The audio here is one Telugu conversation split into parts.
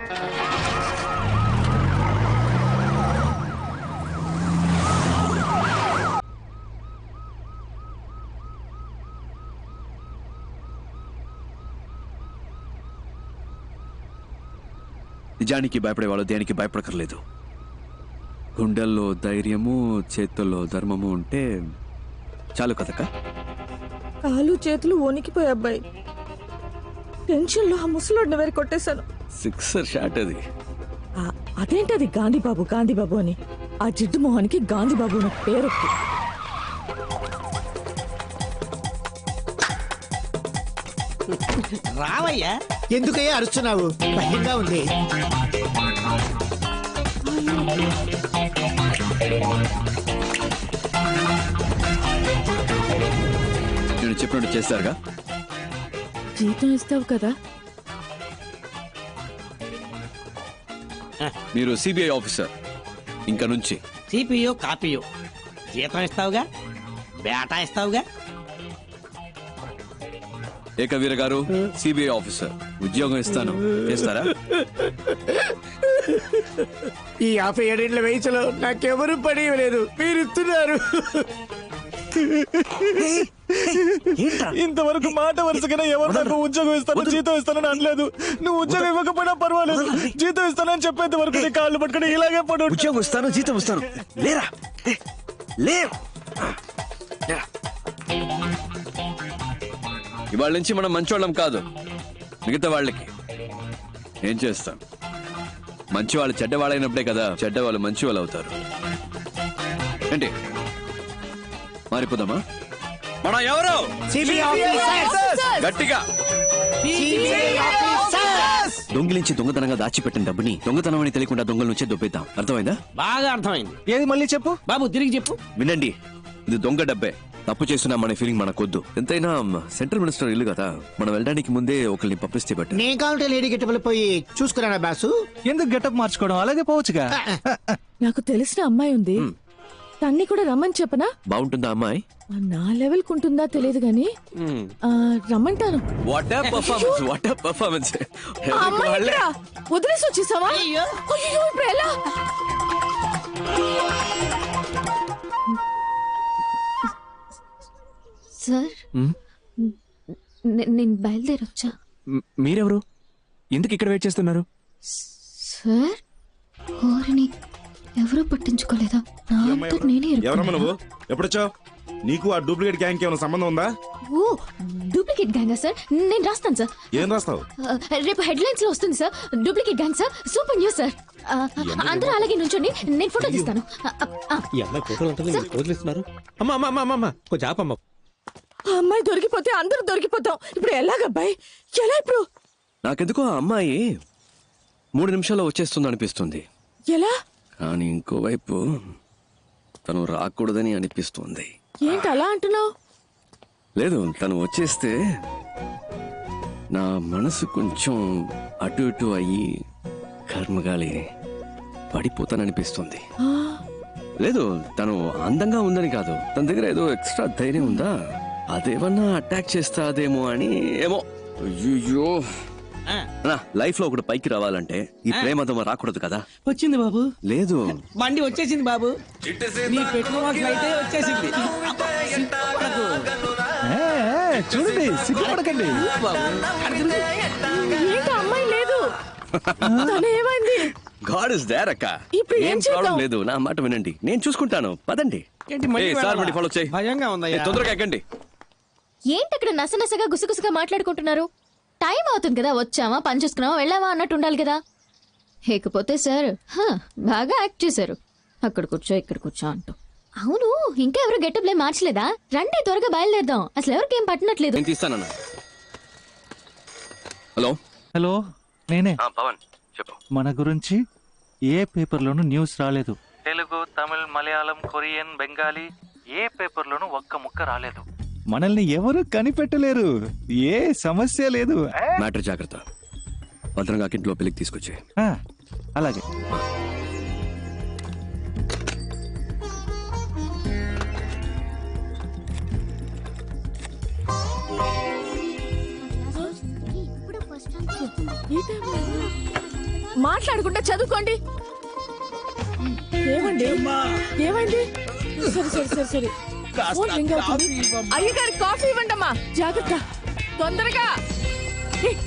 నిజానికి భయపడేవాళ్ళు దేనికి భయపడకర్లేదు. గుండెల్లో ధైర్యము, చేతుల్లో ధర్మము ఉంటే చాలు కదక్క. కాలు చేతులు వణికిపోయి అబ్బాయి. టెన్షన్ లో ఆ ముసలోడిని వేరు కొట్టేశాను. 6 షాట్ అది. అదేంటది గాంధీబాబు అని? ఆ జిడ్డు మొహానికి గాంధీబాబు అనే పేరు. రావయ్యా. ఎందుకయ్యా అరుస్తున్నావు? భయంగా ఉంది. నేను చెప్పినట్టు చేస్తారుగా. జీతం ఇస్తావు కదా? మీరు సిబిఐ ఆఫీసర్. ఇంకా నుంచి సిపియో కాపీయో జీతం ఇస్తావుగా, బేటా ఇస్తావుగా. ఏకవీర గారు సిబిఐ ఆఫీసర్, ఉద్యోగం ఇస్తాను, చేస్తారా? ఈ 57 ఏళ్ల వయసులో నాకెవరు పని ఇవ్వలేదు, మీరు ఇస్తున్నారు. ఇంతవరకు మాట వరుసగా ఎవరు నాకు ఉద్యోగం ఇస్తాను, జీతం ఇస్తానని అనలేదు. నువ్వు ఉద్యోగం ఇవ్వకపోయినా పర్వాలేదు, జీతం ఇస్తానని చెప్పేంత వరకు నీ కాళ్ళు పట్టుకుని ఇలాగే పడు. ఉద్యోగం ఇస్తాను, జీతం ఇస్తాను. లేరా లేవు. ఇవాళ నుంచి మనం మంచివాళ్ళం కాదు. మిగతా వాళ్ళకి ఏం చేస్తాం? మంచివాళ్ళు చెడ్డవాళ్ళైనప్పుడే కదా చెడ్డవాళ్ళు మంచివాళ్ళు అవుతారు. ఏంటి మారిపోదామా? మనం ఎవరు? గట్టిగా. దొంగిలించి దొంగతనంగా దాచిపెట్టిన డబ్బుని దొంగతనం అని తెలియకుండా దొంగల నుంచే దొబ్బేద్దాం. అర్థమైందా? బాగా అర్థమైంది. ఏది మళ్ళీ చెప్పు బాబు, తిరిగి చెప్పు. వినండి, ఇది దొంగ డబ్బే. తప్పు చేస్తున్నామనే ఫీలింగ్ మనకొద్దు. ఎంతైనా సెంట్రల్ మినిస్టర్ ఇల్లు కదా, మనం వెళ్ళడానికి ముందే ఒకరిని పంపిస్తే బెటర్. నేను కావాలంటే లేడీ గెటబుల్ పోయి చూసుకురానా బాసు? ఎందుకు గెటప్ మార్చుకోవడం? అలాగే పోవచ్చుగా. నాకు తెలిసిన అమ్మాయి ఉంది, తన్ని కూడా రమ్మని చెప్పనా? బాగుంటుందా అమ్మాయి? నా లెవెల్ కుంటుందా తెలియదు గాని రమ్మంటాను. What a performance, what a performance. వదిలేసి వచ్చేసావా? అయ్యో, ఇప్పుడు ఎలా? సార్, నేను బయలుదేరొచ్చా. మీరెవరు? ఎందుకు ఇక్కడ వెయిట్ చేస్తున్నారు? సార్, ఓరిని ఎవరూ పట్టించుకోలేదా? నా అంతా నేనే ఎవరమ్మా నువ్వు? ఎప్పుడొచ్చావు? నీకు ఆ డూప్లికేట్ గ్యాంగ్ కి ఏమైనా సంబంధం ఉందా? ఓ, డూప్లికేట్ గ్యాంగ్ సార్? నేను రాస్తాను సార్. ఏం రాస్తావు? రేపు హెడ్లైన్స్ లో వస్తుంది sir. Duplicate gang sir, super news sir. అందరూ అలాగే నుంచోండి, నేను ఫోటో తీస్తాను. ఆ అమ్మాయి దొరికిపోతే అందరూ దొరికిపోతాం. ఇప్పుడు ఎలాగబ్బాయి, ఎలా ఇప్పుడు? నాకెందుకో ఆ అమ్మాయి 3 నిమిషాల్లో వచ్చేస్తుంది అనిపిస్తుంది. ఎలా? కానీ ఇంకోవైపు తను రాకూడదని అనిపిస్తుంది. ఏంటి అలా అంటున్నావు? లేదు, తను వచ్చేస్తే నా మనసు కొంచెం అటు ఇటు అయ్యి కర్మగాలి పడిపోతాననిపిస్తుంది. లేదు, తను అందంగా ఉందని కాదు, తన దగ్గర ఏదో ఎక్స్ట్రా ధైర్యం ఉందా, అదేమన్నా అటాక్ చేస్తాదేమో అని. ఏమో. అయ్యో, లైఫ్ లో ఒకటి పైకి రావాలంటే ఈ ప్రేమతో రాకూడదు కదా. వచ్చింది బాబు. లేదు, బండి వచ్చేసింది బాబు. నీ పెట్రోల్ ఫ్లైట్ వచ్చేసింది. చూడండి, సిగ్గుపడకండి. ఏంటి అమ్మాయి లేదు? ఏమైంది? గాడ్ ఇస్ దేర్ అక్క. ఇప్పుడు ఏం ప్రాబ్లం లేదు, నా మాట వినండి, నేను చూసుకుంటాను. పదండి. ఫాలో చేయి. భయంగా ఉందా? తొందరగా ఎక్కండి. ఏంటి అక్కడ నసనసగా గుసగుసగా మాట్లాడుకుంటున్నారు? టైం అవుతుంది కదా, వచ్చామా, పని చేసుకున్నావా, వెళ్ళావా అన్నట్టు ఉండాలి కదా. లేకపోతే సార్ బాగా యాక్ట్ చేశారు. అక్కడ కూర్చో ఇక్కడ కూర్చో అంటూ. అవును, ఇంకా ఎవరు గెటప్లే మార్చలేదా? రండి, త్వరగా బయలుదేరదాం. అసలు ఎవరికేం పట్టనట్లేదు. నేను తీస్తానన్నా. హలో హలో, నేనే. పవన్ చెప్పు. మన గురించి ఏ పేపర్లోనూ న్యూస్ రాలేదు. తెలుగు, తమిళ్, మలయాళం, కొరియన్, బెంగాలీ ఏ పేపర్లోనూ ఒక్క ముక్క రాలేదు. మనల్ని ఎవరు కనిపెట్టలేరు. ఏ సమస్య లేదు. మ్యాటర్ జాగ్రత్త. భద్రంగా ఇంట్లో పెళ్లికి తీసుకొచ్చే. అలాగే. మాట్లాడుకుంటా చదువుకోండి. ఏమండి ఏమైంది? సరే సరే సరే సరే ఫోన్ రింగ్ అవుతుంది. అయ్యగారి కాఫీ ఇవ్వండమ్మా. జాగ్రత్త, తొందరగా.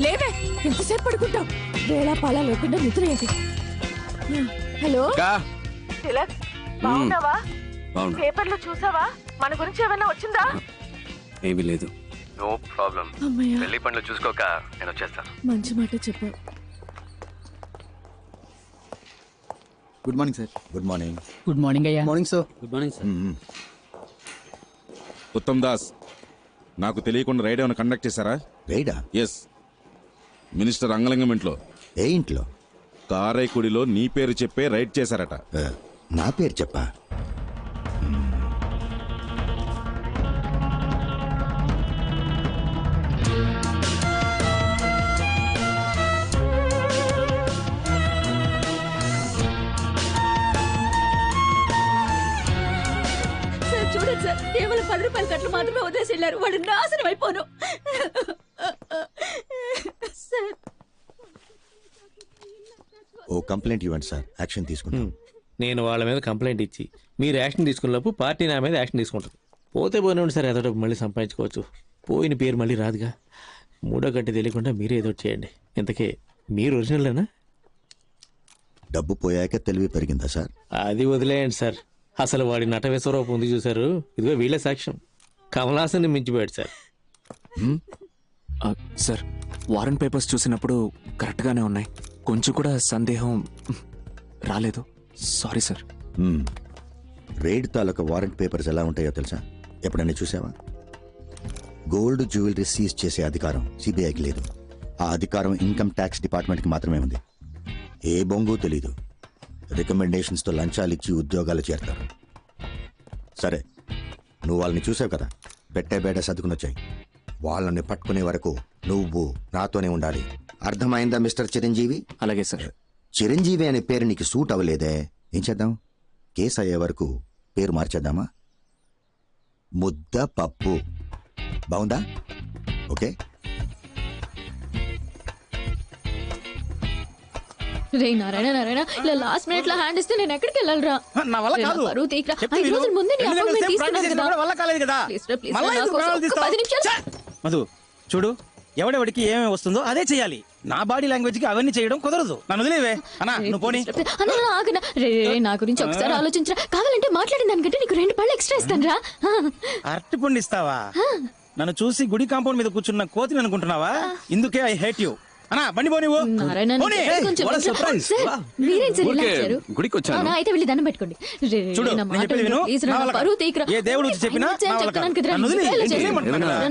లేవే, ఎంతసేపు పడుకుంటావు? వేళ పాలా లేకుండా నిద్ర ఏంటి? హలో తిలక్, బాగున్నావా? పేపర్లో చూసావా? మన గురించి ఏమైనా వచ్చిందా? ఏమీ లేదు. No problem. అమ్మయ్య, పెళ్లి పనులు చూసుకోక నేను వచ్చేస్తాను. మంచి మాట చెప్పావు. Good morning sir. Good morning. Good morning అయ్యా. Morning sir. Good morning sir. Uttam Das, నాకు తెలియకుండా రైడ్ ఏమైనా కండక్ట్ చేశారా? రైడా? ఎస్, మినిస్టర్ అంగలింగం ఇంట్లో ఏ ఇంట్లో? కారైకుడిలో నీ పేరు చెప్పే రైడ్ చేశారట. నా పేరు చెప్పా? చూడండి సార్, కేవలం 10 రూపాయల కట్లు మాత్రమే వదిలేసి వెళ్ళారు. వాడు నాశనం అయిపోను. ఓ కంప్లైంట్ ఇవ్వండి సార్, యాక్షన్ తీసుకుంటాం. నేను వాళ్ళ మీద కంప్లైంట్ ఇచ్చి మీరు యాక్షన్ తీసుకున్నప్పుడు పార్టీ నా మీద యాక్షన్ తీసుకుంటుంది. పోతే పోయినండి సార్, ఏదో మళ్ళీ సంపాదించుకోవచ్చు. పోయిన పేరు మళ్ళీ రాదుగా. మూడో గంట తెలియకుండా మీరే ఏదో చేయండి. ఇంతకీ మీరు ఒరిజినల్లేనా? డబ్బు పోయాక తెలివి పెరిగిందా సార్? అది వదిలేయండి సార్. అసలు వాడి నట విశ్వరూపం ఉంది చూసారు, ఇదిగో వీళ్ళే సాక్ష్యం. కమలాసన్ని మించిపోయాడు సార్. సార్, వారెంట్ పేపర్స్ చూసినప్పుడు కరెక్ట్గానే ఉన్నాయి. కొంచెం కూడా సందేహం రాలేదు. Sorry sir. రైడ్ తాలూకా వారెంట్ పేపర్స్ ఎలా ఉంటాయో తెలుసా? ఎప్పుడైనా చూసావా? గోల్డ్ జ్యువెలరీ సీజ్ చేసే అధికారం సిబిఐకి లేదు. ఆ అధికారం ఇన్కమ్ ట్యాక్స్ డిపార్ట్మెంట్కి మాత్రమే ఉంది. ఏ బొంగు తెలీదు. రికమెండేషన్స్తో లంచాలు ఇచ్చి ఉద్యోగాలు చేరతారు. సరే, నువ్వు వాళ్ళని చూసావు కదా, పెట్టే బేట సర్దుకుని వచ్చాయి. వాళ్ళని పట్టుకునే వరకు నువ్వు నాతోనే ఉండాలి. అర్థమైందా మిస్టర్ చిరంజీవి? అలాగే సార్. చిరంజీవి అనే పేరు నీకు సూట్ అవ్వలేదే, ఏం చేద్దాం? కేసు అయ్యే వరకు పేరు మార్చేద్దామా? ముద్ద పప్పు. బాగుందా? ఓకే. రే నారాయణ నారాయణ, ఇలా లాస్ట్ మినిట్ లో హ్యాండ్ ఇస్తే నేను ఎక్కడికి వెళ్ళాలరా? నా వల్ల కాదు. 5 రోజుల ముందే నీ అపాయింట్మెంట్ తీసుకున్నాను కదా. వల్ల కాలేదు కదా. ప్లీజ్ రా, ప్లీజ్ రా, నా కోసం ఒక్క 10 నిమిషాలు. మధు చూడు, ఎవడెవడికి ఏమేమి వస్తుందో అదే చెయ్యాలి. నా బాడీ లాంగ్వేజ్ కి అవన్నీ చేయడం కుదరదు. నన్ను వదిలేవే అన్నా, నువ్వు పోనీ. అన్న ఆగనా. రే నా గురించి ఒకసారి ఆలోచించరా. కావాలంటే మాట్లాడిన దానికంటే నీకు 2 పళ్ళు ఎక్స్ట్రా ఇస్తాను రా. అరటి పండు ఇస్తావా? నన్ను చూసి గుడి కాంపౌండ్ మీద కూర్చున్న కోతిని అనుకుంటున్నావా? ఇందుకే ఐ హేట్ యూ. అన్నా బండి పోనీ. నారాయణ, కొంచెం మీరేం సార్ ఇలా వచ్చారు? గుడికి వచ్చాను. అయితే వెళ్ళి దండం పెట్టుకోండి. చూడు, నేను చెప్పేది విను. ఏ దేవుడు వచ్చి చెప్పినా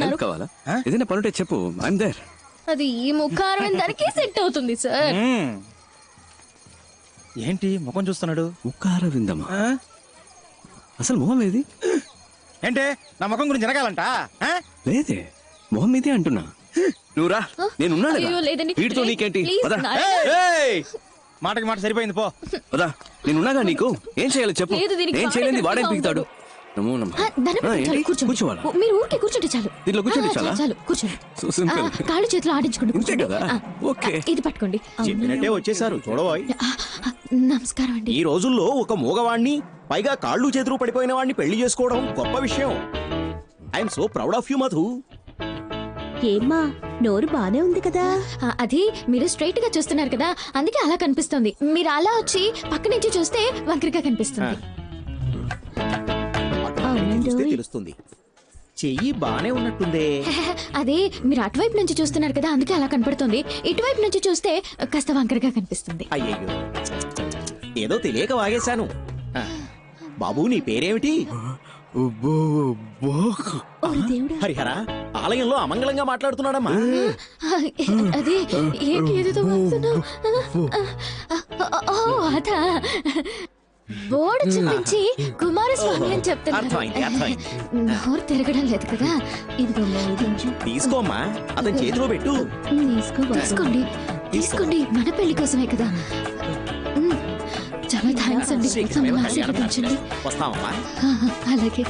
హెల్ప్ కావాలా? ఏదైనా పనుంటే చెప్పు, ఐఎమ్ దేర్. అది ఈ ముఖారం దానికి సెట్ అవుతుంది సార్. ఏంటి ముఖం చూస్తున్నాడు? ఉక్కార విందమా? అసలు మొహం ఏది? ఏంటే నా ముఖం గురించి జరగాలంట? లేదే, మొహం ఇదే అంటున్నా. నువ్వురా, నేనున్నాను అయ్యో, లేదండి. వీటితో నీకేంటి? ప్లీజ్, పద. మాటకి మాట సరిపోయింది, పో. పదా, నేనున్నాగా. నీకు ఏం చేయాలో చెప్పు. లేదు, దీనికి ఏం చేయలేదు, వాడేం వాడే పీకుతాడు. నమో నమః. దండం పెట్టుకోండి, చాలు, కూర్చోండి. కూర్చోవాలా? మీరు ఊరికే కూర్చుంటే చాలు. దీంట్లో కూర్చోండి చాలా? చాలు కూర్చోండి. So simple. కాళ్ళు చేతులు ఆడించుకోండి. ఇంతే కదా? ఓకే. ఇది పట్టుకోండి. చెప్పినట్టే వచ్చేసారు, చూడబోయ్. నమస్కారం అండి. ఈ రోజుల్లో ఒక మూగవాణ్ణి, పైగా కాళ్ళు చేతులు పడిపోయిన వాడిని పెళ్లి చేసుకోవడం గొప్ప విషయం. I'm so proud of you Madhu. ఏమ్మా, నోరు బానే ఉంది కదా? అది మీరు స్ట్రైట్ గా చూస్తున్నారు కదా, అందుకే అలా కనిపిస్తుంది. మీరు అలా వచ్చి పక్క నుంచి చూస్తే వంకరగా కనిపిస్తుంది. చూస్తే తెలుస్తుంది. చెయ్యి బానే ఉన్నట్టుందే. అదే మీరు అటువైపు నుంచి చూస్తున్నారు కదా, అందుకే అలా కనపడుతుంది. ఇటువైపు నుంచి చూస్తే కాస్త వంకరగా కనిపిస్తుంది. అయ్యయ్యో, ఏదో తెలియక వాగేశాను. బాబు, నీ పేరేమిటి? హరిహర, ఆలయంలో అమంగళంగా మాట్లాడుతున్నాడమ్మా. అదే ఏంటి ఏదో అదా బోర్డు చూపించి కుమారస్వామి అని చెప్తున్నారు. నోరు తిరగడం లేదు కదా. ఇదిగో తీసుకోమ్మా, అతని చేతిలో పెట్టు. తీసుకోండి తీసుకోండి, మన పెళ్లి కోసమే కదా. చాలా థ్యాంక్స్ అండి, ఆశీర్వదించండి. వస్తామమ్మా. అలాగే.